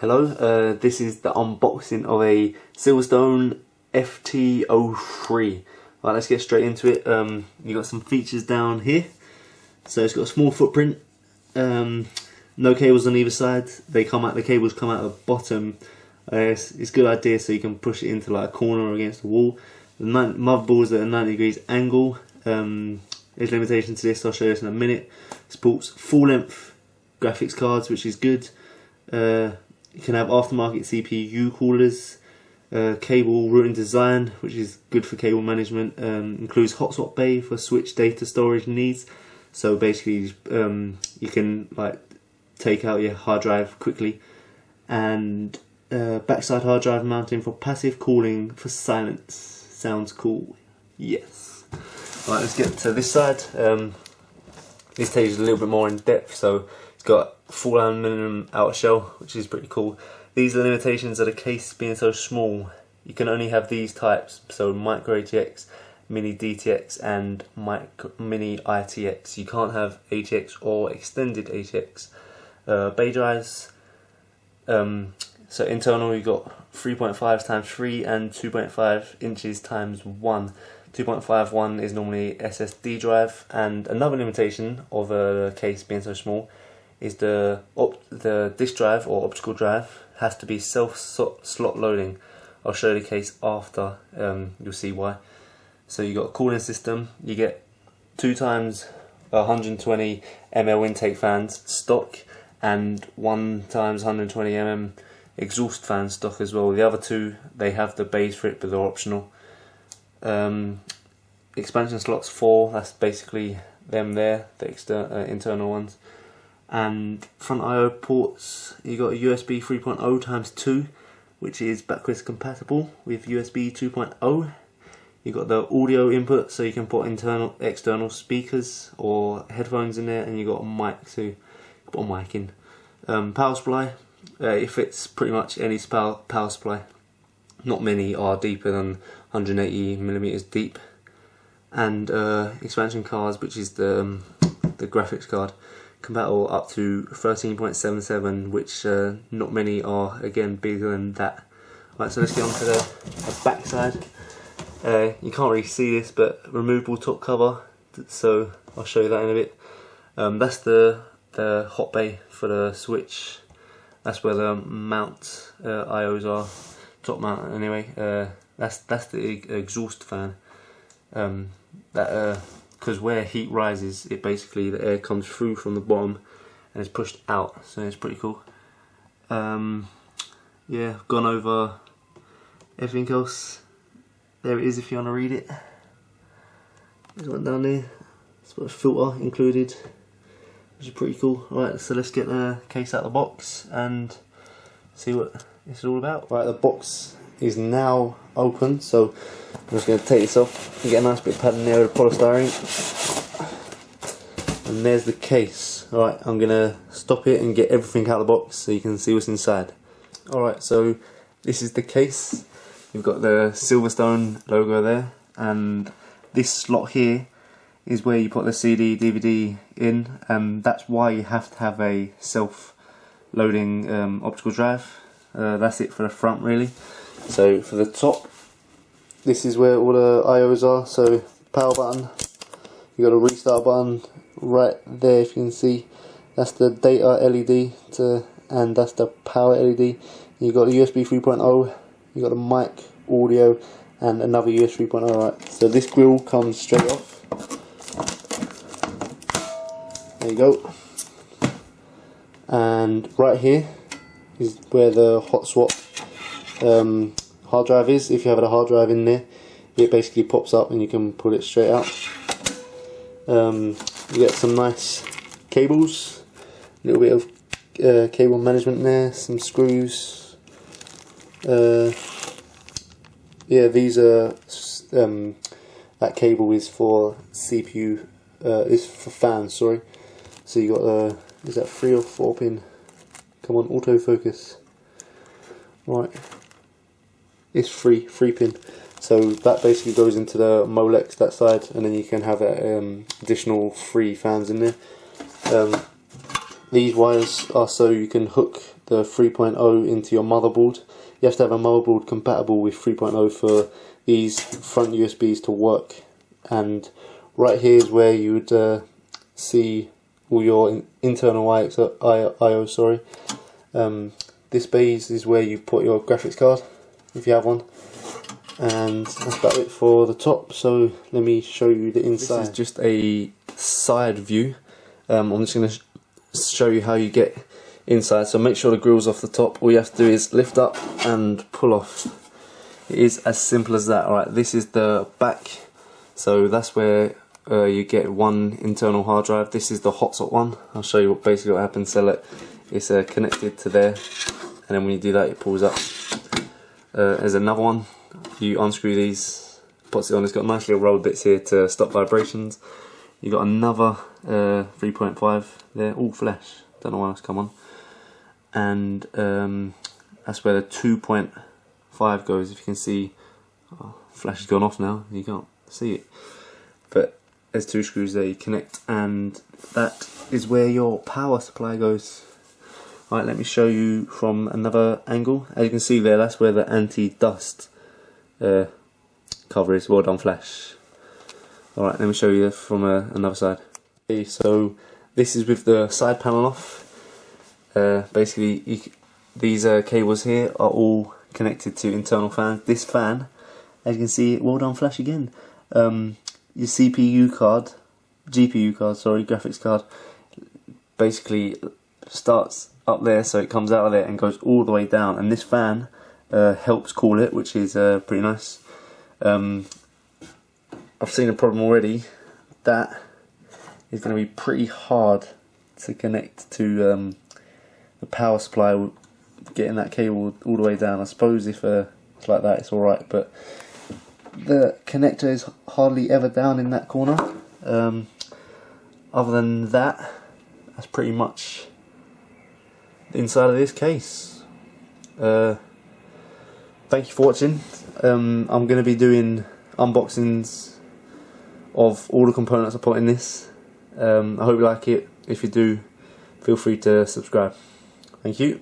Hello, this is the unboxing of a SilverStone FT03. Right, let's get straight into it. You got some features down here. So it's got a small footprint, no cables on either side. The cables come out the bottom. It's a good idea so you can push it into like a corner or against the wall. The motherboard is at a 90 degrees angle. There's limitation to this, I'll show you this in a minute. Supports full length graphics cards, which is good. You can have aftermarket CPU coolers, cable routing design, which is good for cable management. Includes hot swap bay for switch data storage needs. So basically, you can like take out your hard drive quickly, and backside hard drive mounting for passive cooling for silence. Sounds cool. Yes. Right, let's get to this side. This stage is a little bit more in depth, so it's got full aluminium outer shell, which is pretty cool. These are the limitations of the case being so small. You can only have these types, so micro ATX, mini DTX and mini ITX. You can't have ATX or extended ATX. Bay drives, so internal you got 3.5 times 3 and 2.5 inches times 1. 2.51 is normally SSD drive, and another limitation of a case being so small is the disk drive or optical drive has to be self-slot loading. I'll show you the case after, you'll see why. So you got a cooling system, you get 2 times 120 ml intake fans stock and 1 times 120 mm exhaust fan stock as well. The other two, they have the bays for it, but they're optional. Expansion slots 4, that's basically them there, the internal ones. And front I/O ports, you got a USB 3.0 times 2, which is backwards compatible with USB 2.0. You got the audio input, so you can put external speakers or headphones in there, and you got a mic, so you can put a mic in. Power supply, it fits pretty much any power supply. Not many are deeper than 180mm deep. And expansion cards, which is the graphics card, compatible up to 13.77, which not many are, again, bigger than that. Right, so let's get on to the back side. You can't really see this, but removable top cover, so I'll show you that in a bit. That's the hot bay for the switch. That's where the mount IOs are, top mount anyway. That's the exhaust fan. Because where heat rises, it basically, the air comes through from the bottom and is pushed out, so it's pretty cool. Yeah, I've gone over everything else. There it is if you want to read it. There's one down there. It's got a filter included, which is pretty cool. Right, so let's get the case out of the box and see what it's all about. Right, the box is now open, so I'm just going to take this off and get a nice bit of padding there with polystyrene. And there's the case. Alright, I'm going to stop it and get everything out of the box so you can see what's inside. Alright, so this is the case. You've got the SilverStone logo there, and this slot here is where you put the CD, DVD in, and that's why you have to have a self-loading optical drive. That's it for the front, really. So for the top, this is where all the IOs are. So power button, you got a restart button right there, if you can see. That's the data LED and that's the power LED. You got a USB 3.0. You got a mic, audio, and another USB 3.0. Right. So this grill comes straight off. There you go. And right here is where the hot swap hard drive is. If you have a hard drive in there, it basically pops up and you can pull it straight out. You get some nice cables, a little bit of cable management there, some screws. Yeah, these are that cable is for CPU, is for fans, sorry. So you got is that 3 or 4 pin? Come on, autofocus. Right, it's 3 pin. So that basically goes into the Molex, that side, and then you can have additional 3 fans in there. These wires are so you can hook the 3.0 into your motherboard. You have to have a motherboard compatible with 3.0 for these front USBs to work. And right here is where you would see all your internal I/O. Sorry. This base is where you put your graphics card, if you have one. And that's about it for the top, so let me show you the inside. This is just a side view. I'm just going to show you how you get inside, so make sure the grill's off the top. All you have to do is lift up and pull off. It is as simple as that. Alright, this is the back, so that's where you get one internal hard drive. This is the hotspot one. I'll show you basically what happens. So it's connected to there, and then when you do that it pulls up. There's another one. You unscrew these, puts it on. It's got nice little roll bits here to stop vibrations. You got another 3.5 there, all flash. Don't know why that's come on. And that's where the 2.5 goes. If you can see, flash has gone off now. You can't see it, but there's two screws there you connect, and that is where your power supply goes. Right, let me show you from another angle. As you can see there, that's where the anti-dust cover is. Well done, flash. Alright, let me show you from another side. Okay, so this is with the side panel off. Basically, these cables here are all connected to internal fans. This fan, as you can see, well done, flash again. Your GPU card, sorry, graphics card, basically starts up there, so it comes out of there and goes all the way down, and this fan helps cool it, which is pretty nice. I've seen a problem already. That is going to be pretty hard to connect to the power supply, getting that cable all the way down. I suppose if it's like that it's alright, but the connector is hardly ever down in that corner. Other than that, that's pretty much the inside of this case. Thank you for watching. I'm going to be doing unboxings of all the components I put in this. I hope you like it. If you do, feel free to subscribe. Thank you.